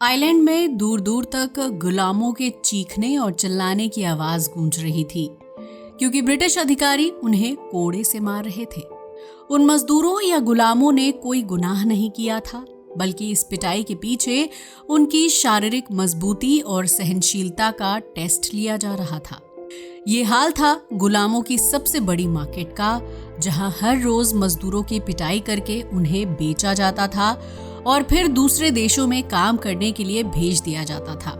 Island में दूर दूर तक गुलामों के चीखने और चिल्लाने की आवाज गूंज रही थी, क्योंकि ब्रिटिश अधिकारी उन्हें कोड़े से मार रहे थे। उन मजदूरों या गुलामों ने कोई गुनाह नहीं किया था, बल्कि इस पिटाई के पीछे उनकी शारीरिक मजबूती और सहनशीलता का टेस्ट लिया जा रहा था। ये हाल था गुलामों की सबसे बड़ी मार्केट का, जहां हर रोज मजदूरों की पिटाई करके उन्हें बेचा जाता था और फिर दूसरे देशों में काम करने के लिए भेज दिया जाता था।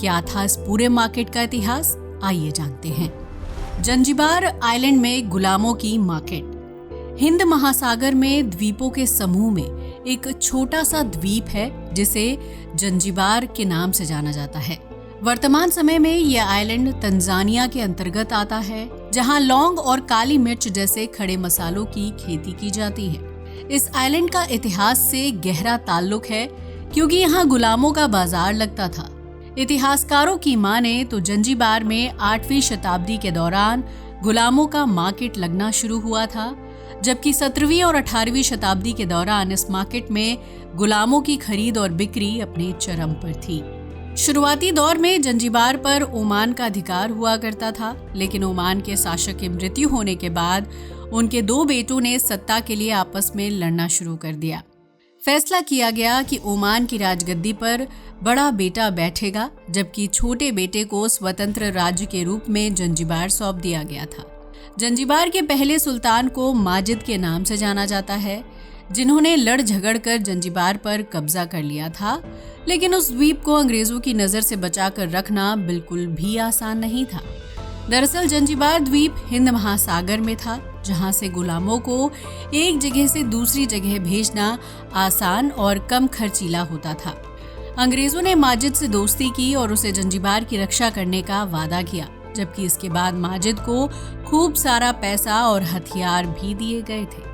क्या था इस पूरे मार्केट का इतिहास? आइए जानते हैं। जंजीबार आइलैंड में गुलामों की मार्केट। हिंद महासागर में द्वीपों के समूह में एक छोटा सा द्वीप है जिसे जंजीबार के नाम से जाना जाता है। वर्तमान समय में यह आइलैंड तंजानिया के अंतर्गत आता है, जहां लौंग और काली मिर्च जैसे खड़े मसालों की खेती की जाती है। इस आइलैंड का इतिहास से गहरा ताल्लुक है, क्योंकि यहाँ गुलामों का बाजार लगता था। इतिहासकारों की माने तो जंजीबार में 8वीं शताब्दी के दौरान गुलामों का मार्केट लगना शुरू हुआ था, जबकि 17वीं और 18वीं शताब्दी के दौरान इस मार्केट में गुलामों की खरीद और बिक्री अपने चरम पर थी। शुरुआती दौर में जंजीबार पर ओमान का अधिकार हुआ करता था, लेकिन ओमान के शासक की मृत्यु होने के बाद उनके 2 बेटों ने सत्ता के लिए आपस में लड़ना शुरू कर दिया। फैसला किया गया कि ओमान की राजगद्दी पर बड़ा बेटा बैठेगा, जबकि छोटे बेटे को स्वतंत्र राज्य के रूप में जंजीबार सौंप दिया गया था। जंजीबार के पहले सुल्तान को माजिद के नाम से जाना जाता है, जिन्होंने लड़ झगड़ कर जंजीबार पर कब्जा कर लिया था, लेकिन उस द्वीप को अंग्रेजों की नजर से बचाकर रखना बिल्कुल भी आसान नहीं था। दरअसल जंजीबार द्वीप हिंद महासागर में था, जहां से गुलामों को एक जगह से दूसरी जगह भेजना आसान और कम खर्चीला होता था। अंग्रेजों ने माजिद से दोस्ती की और उसे जंजीबार की रक्षा करने का वादा किया, जबकि इसके बाद माजिद को खूब सारा पैसा और हथियार भी दिए गए थे।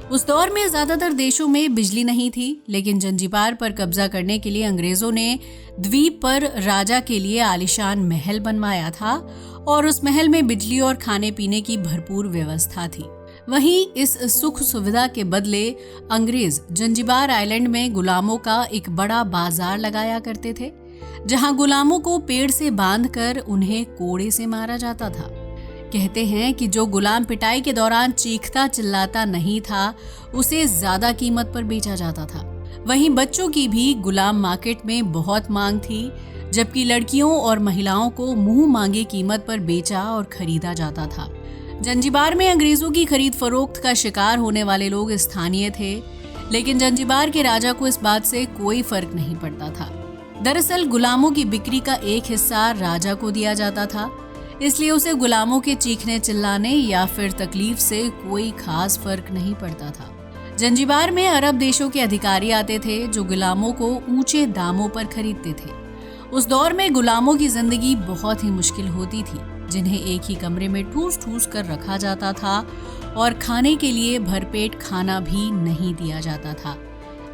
उस दौर में ज्यादातर देशों में बिजली नहीं थी, लेकिन जंजीबार पर कब्जा करने के लिए अंग्रेजों ने द्वीप पर राजा के लिए आलीशान महल बनवाया था और उस महल में बिजली और खाने पीने की भरपूर व्यवस्था थी। वहीं इस सुख सुविधा के बदले अंग्रेज जंजीबार आइलैंड में गुलामों का एक बड़ा बाजार लगाया करते थे, जहां गुलामों को पेड़ से बांधकर उन्हें कोड़े से मारा जाता था। कहते हैं कि जो गुलाम पिटाई के दौरान चीखता चिल्लाता नहीं था, उसे ज्यादा कीमत पर बेचा जाता था। वहीं बच्चों की भी गुलाम मार्केट में बहुत मांग थी, जबकि लड़कियों और महिलाओं को मुंह मांगे कीमत पर बेचा और खरीदा जाता था। जंजीबार में अंग्रेजों की खरीद फरोख्त का शिकार होने वाले लोग स्थानीय थे, लेकिन जंजीबार के राजा को इस बात से कोई फर्क नहीं पड़ता था। दरअसल गुलामों की बिक्री का एक हिस्सा राजा को दिया जाता था, इसलिए उसे गुलामों के चीखने चिल्लाने या फिर तकलीफ से कोई खास फर्क नहीं पड़ता था। जंजीबार में अरब देशों के अधिकारी आते थे, जो गुलामों को ऊंचे दामों पर खरीदते थे। उस दौर में गुलामों की जिंदगी बहुत ही मुश्किल होती थी, जिन्हें एक ही कमरे में ठूस ठूस कर रखा जाता था और खाने के लिए भरपेट खाना भी नहीं दिया जाता था।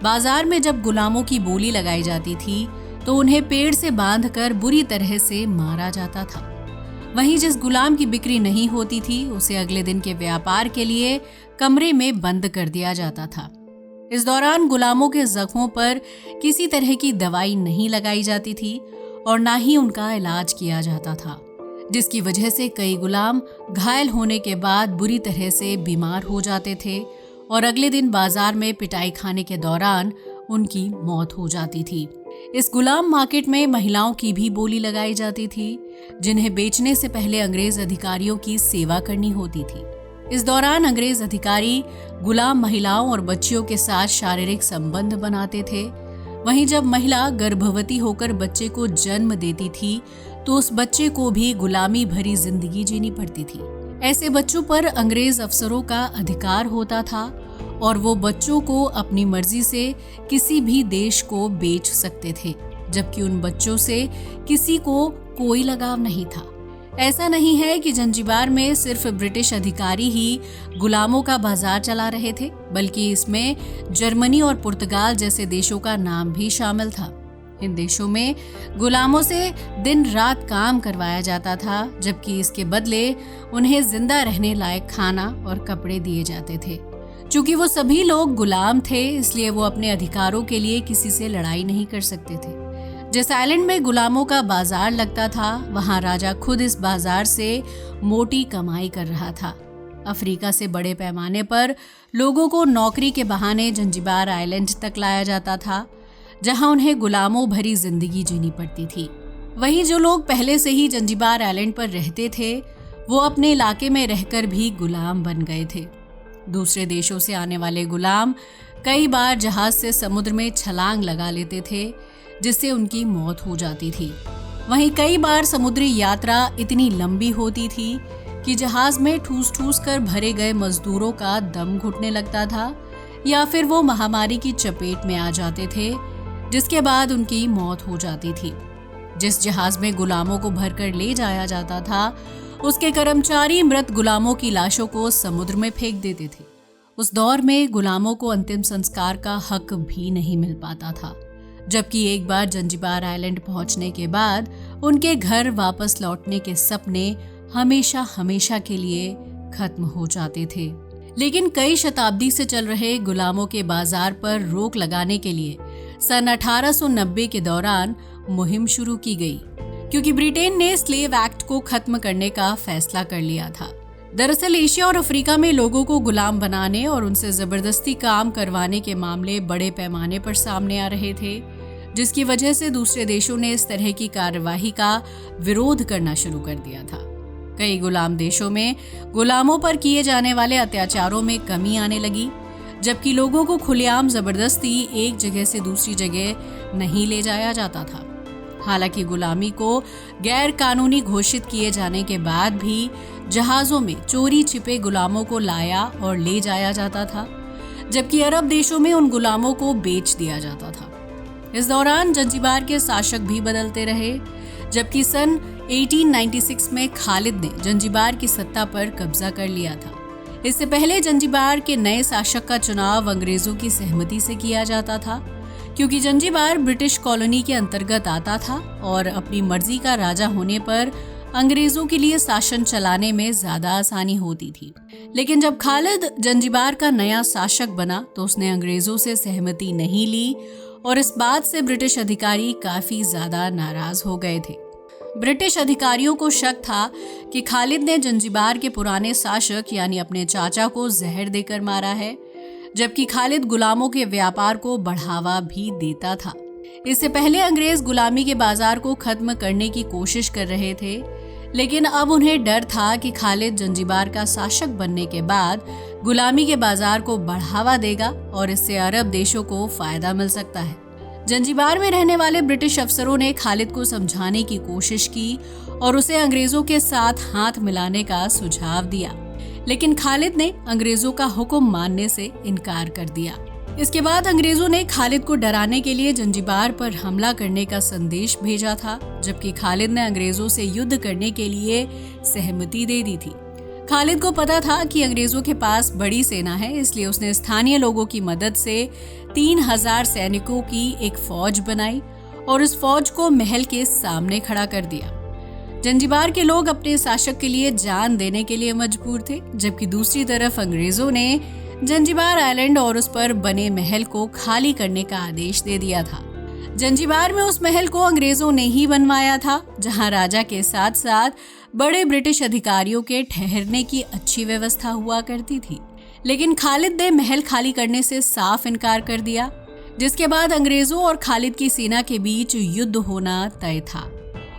बाजार में जब गुलामों की बोली लगाई जाती थी, तो उन्हें पेड़ से बांधकर बुरी तरह से मारा जाता था। वहीं जिस गुलाम की बिक्री नहीं होती थी, उसे अगले दिन के व्यापार के लिए कमरे में बंद कर दिया जाता था। इस दौरान गुलामों के जख्मों पर किसी तरह की दवाई नहीं लगाई जाती थी और ना ही उनका इलाज किया जाता था, जिसकी वजह से कई गुलाम घायल होने के बाद बुरी तरह से बीमार हो जाते थे और अगले दिन बाजार में पिटाई खाने के दौरान उनकी मौत हो जाती थी। इस गुलाम मार्केट में महिलाओं की भी बोली लगाई जाती थी, जिन्हें बेचने से पहले अंग्रेज अधिकारियों की सेवा करनी होती थी। इस दौरान अंग्रेज अधिकारी गुलाम महिलाओं और बच्चियों के साथ शारीरिक संबंध बनाते थे। वहीं जब महिला गर्भवती होकर बच्चे को जन्म देती थी, तो उस बच्चे को भी गुलामी भरी जिंदगी जीनी पड़ती थी। ऐसे बच्चों पर अंग्रेज अफसरों का अधिकार होता था और वो बच्चों को अपनी मर्जी से किसी भी देश को बेच सकते थे, जबकि उन बच्चों से किसी को कोई लगाव नहीं था। ऐसा नहीं है कि जंजीबार में सिर्फ ब्रिटिश अधिकारी ही गुलामों का बाजार चला रहे थे, बल्कि इसमें जर्मनी और पुर्तगाल जैसे देशों का नाम भी शामिल था। इन देशों में गुलामों से दिन रात काम करवाया जाता था, जबकि इसके बदले उन्हें जिंदा रहने लायक खाना और कपड़े दिए जाते थे। चूंकि वो सभी लोग गुलाम थे, इसलिए वो अपने अधिकारों के लिए किसी से लड़ाई नहीं कर सकते थे। जिस आइलैंड में गुलामों का बाजार लगता था, वहां राजा खुद इस बाजार से मोटी कमाई कर रहा था। अफ्रीका से बड़े पैमाने पर लोगों को नौकरी के बहाने जंजीबार आइलैंड तक लाया जाता था, जहां उन्हें गुलामों भरी जिंदगी जीनी पड़ती थी। वहीं जो लोग पहले से ही जंजीबार आइलैंड पर रहते थे, वो अपने इलाके में रहकर भी गुलाम बन गए थे। दूसरे देशों से आने वाले गुलाम कई बार जहाज से समुद्र में छलांग लगा लेते थे, जिससे उनकी मौत हो जाती थी। वहीं कई बार समुद्री यात्रा इतनी लंबी होती थी कि जहाज में ठूस ठूस कर भरे गए मजदूरों का दम घुटने लगता था, या फिर वो महामारी की चपेट में आ जाते थे, जिसके बाद उनकी मौत हो जाती थी। जिस जहाज में गुलामों को भरकर ले जाया जाता था, उसके कर्मचारी मृत गुलामों की लाशों को समुद्र में फेंक देते थे। उस दौर में गुलामों को अंतिम संस्कार का हक भी नहीं मिल पाता था, जबकि एक बार जंजीबार आइलैंड पहुंचने के बाद उनके घर वापस लौटने के सपने हमेशा हमेशा के लिए खत्म हो जाते थे। लेकिन कई शताब्दी से चल रहे गुलामों के बाजार पर रोक लगाने के लिए सन 1890 के दौरान मुहिम शुरू की गई, क्योंकि ब्रिटेन ने स्लेव एक्ट को खत्म करने का फैसला कर लिया था। दरअसल एशिया और अफ्रीका में लोगों को गुलाम बनाने और उनसे जबरदस्ती काम करवाने के मामले बड़े पैमाने पर सामने आ रहे थे, जिसकी वजह से दूसरे देशों ने इस तरह की कार्यवाही का विरोध करना शुरू कर दिया था। कई गुलाम देशों में गुलामों पर किए जाने वाले अत्याचारों में कमी आने लगी, जबकि लोगों को खुलेआम जबरदस्ती एक जगह से दूसरी जगह नहीं ले जाया जाता था। हालांकि गुलामी को गैर कानूनी घोषित किए जाने के बाद भी जहाजों में चोरी छिपे गुलामों को लाया और ले जाया जाता था, जबकि अरब देशों में उन गुलामों को बेच दिया जाता था। इस दौरान जंजीबार के शासक भी बदलते रहे, जबकि सन 1896 में खालिद ने जंजीबार की सत्ता पर कब्जा कर लिया था। इससे पहले जंजीबार के नए शासक का चुनाव अंग्रेजों की सहमति से किया जाता था, क्योंकि जंजीबार ब्रिटिश कॉलोनी के अंतर्गत आता था और अपनी मर्जी का राजा होने पर अंग्रेजों के लिए शासन चलाने में ज्यादा आसानी होती थी। लेकिन जब खालिद जंजीबार का नया शासक बना तो उसने अंग्रेजों से सहमति नहीं ली और इस बात से ब्रिटिश अधिकारी काफी ज्यादा नाराज हो गए थे। ब्रिटिश अधिकारियों को शक था कि खालिद ने जंजीबार के पुराने शासक यानी अपने चाचा को जहर देकर मारा है, जबकि खालिद गुलामों के व्यापार को बढ़ावा भी देता था। इससे पहले अंग्रेज गुलामी के बाजार को खत्म करने की कोशिश कर रहे थे, लेकिन अब उन्हें डर था कि खालिद जंजीबार का शासक बनने के बाद गुलामी के बाजार को बढ़ावा देगा और इससे अरब देशों को फायदा मिल सकता है। जंजीबार में रहने वाले ब्रिटिश अफसरों ने खालिद को समझाने की कोशिश की और उसे अंग्रेजों के साथ हाथ मिलाने का सुझाव दिया, लेकिन खालिद ने अंग्रेजों का हुक्म मानने से इनकार कर दिया। इसके बाद अंग्रेजों ने खालिद को डराने के लिए जंजीबार पर हमला करने का संदेश भेजा था, जबकि खालिद ने अंग्रेजों से युद्ध करने के लिए सहमति दे दी थी। खालिद को पता था कि अंग्रेजों के पास बड़ी सेना है, इसलिए उसने स्थानीय लोगों की मदद से 3000 सैनिकों की एक फौज बनाई और इस फौज को महल के सामने खड़ा कर दिया। जंजीबार के लोग अपने शासक के लिए जान देने के लिए मजबूर थे, जबकि दूसरी तरफ अंग्रेजों ने जंजीबार आइलैंड और उस पर बने महल को खाली करने का आदेश दे दिया था। जंजीबार में उस महल को अंग्रेजों ने ही बनवाया था, जहां राजा के साथ साथ बड़े ब्रिटिश अधिकारियों के ठहरने की अच्छी व्यवस्था हुआ करती थी। लेकिन खालिद ने महल खाली करने से साफ इनकार कर दिया, जिसके बाद अंग्रेजों और खालिद की सेना के बीच युद्ध होना तय था।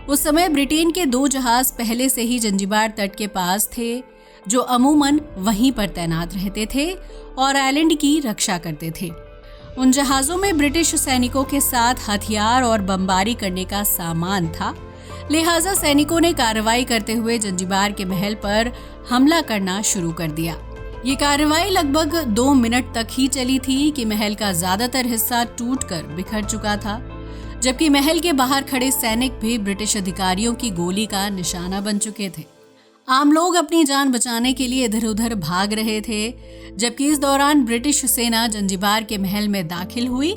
उस समय ब्रिटेन के 2 जहाज पहले से ही जंजीबार तट के पास थे, जो अमूमन वहीं पर तैनात रहते थे और आइलैंड की रक्षा करते थे। उन जहाज़ों में ब्रिटिश सैनिकों के साथ हथियार और बमबारी करने का सामान था, लिहाजा सैनिकों ने कार्रवाई करते हुए जंजीबार के महल पर हमला करना शुरू कर दिया। ये कार्रवाई लगभग 2 मिनट तक ही चली थी कि महल का ज्यादातर हिस्सा टूटकर बिखर चुका था, जबकि महल के बाहर खड़े सैनिक भी ब्रिटिश अधिकारियों की गोली का निशाना बन चुके थे। आम लोग अपनी जान बचाने के लिए इधर उधर भाग रहे थे, जबकि इस दौरान ब्रिटिश सेना जंजीबार के महल में दाखिल हुई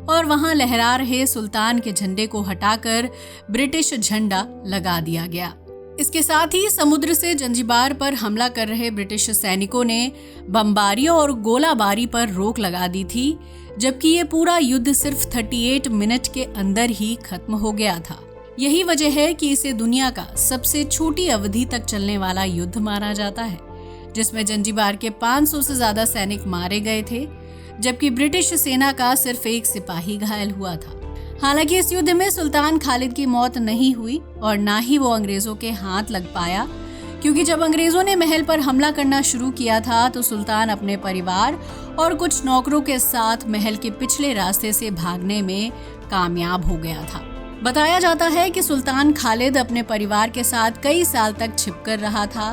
और वहां लहरा रहे सुल्तान के झंडे को हटाकर ब्रिटिश झंडा लगा दिया गया। इसके साथ ही समुद्र से जंजीबार पर हमला कर रहे ब्रिटिश सैनिकों ने बमबारी और गोलाबारी पर रोक लगा दी थी, जबकि ये पूरा युद्ध सिर्फ 38 मिनट के अंदर ही खत्म हो गया था। यही वजह है कि इसे दुनिया का सबसे छोटी अवधि तक चलने वाला युद्ध माना जाता है, जिसमें जंजीबार के 500 से ज्यादा सैनिक मारे गए थे, जबकि ब्रिटिश सेना का सिर्फ एक सिपाही घायल हुआ था। हालांकि इस युद्ध में सुल्तान खालिद की मौत नहीं हुई और ना ही वो अंग्रेजों के हाथ लग पाया, क्योंकि जब अंग्रेजों ने महल पर हमला करना शुरू किया था तो सुल्तान अपने परिवार और कुछ नौकरों के साथ महल के पिछले रास्ते से भागने में कामयाब हो गया था। बताया जाता है कि सुल्तान खालिद अपने परिवार के साथ कई साल तक छिपकर रहा था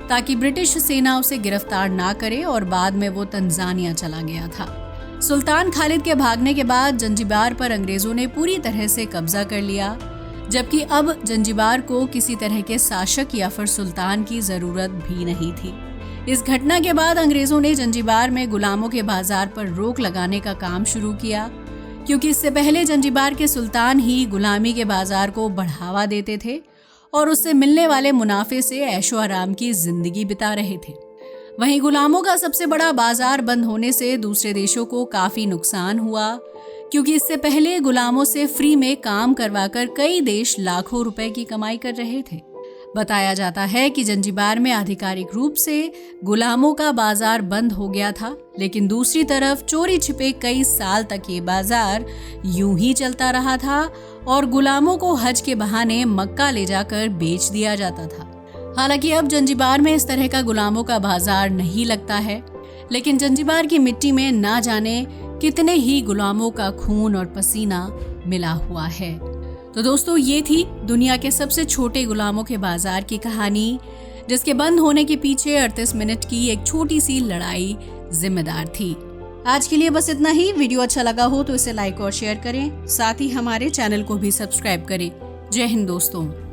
ताकि ब्रिटिश सेना उसे गिरफ्तार ना करे और बाद में वो तंजानिया चला गया था। सुल्तान खालिद के भागने के बाद जंजीबार पर अंग्रेजों ने पूरी तरह से कब्जा कर लिया, जबकि अब जंजीबार को किसी तरह के शासक या फिर सुल्तान की जरूरत भी नहीं थी। इस घटना के बाद अंग्रेजों ने जंजीबार में गुलामों के बाजार पर रोक लगाने का काम शुरू किया, क्योंकि इससे पहले जंजीबार के सुल्तान ही गुलामी के बाजार को बढ़ावा देते थे और उससे मिलने वाले मुनाफे से ऐशो आराम की जिंदगी बिता रहे थे। वहीं गुलामों का सबसे बड़ा बाजार बंद होने से दूसरे देशों को काफी नुकसान हुआ, क्योंकि इससे पहले गुलामों से फ्री में काम करवाकर कई देश लाखों रुपए की कमाई कर रहे थे। बताया जाता है कि जंजीबार में आधिकारिक रूप से गुलामों का बाजार बंद हो गया था, लेकिन दूसरी तरफ चोरी छिपे कई साल तक ये बाजार यूं ही चलता रहा था और गुलामों को हज के बहाने मक्का ले जाकर बेच दिया जाता था। हालांकि अब जंजीबार में इस तरह का गुलामों का बाजार नहीं लगता है, लेकिन जंजीबार की मिट्टी में ना जाने कितने ही गुलामों का खून और पसीना मिला हुआ है। तो दोस्तों, ये थी दुनिया के सबसे छोटे गुलामों के बाजार की कहानी, जिसके बंद होने के पीछे 38 मिनट की एक छोटी सी लड़ाई जिम्मेदार थी। आज के लिए बस इतना ही। वीडियो अच्छा लगा हो तो इसे लाइक और शेयर करें, साथ ही हमारे चैनल को भी सब्सक्राइब करें। जय हिंद दोस्तों।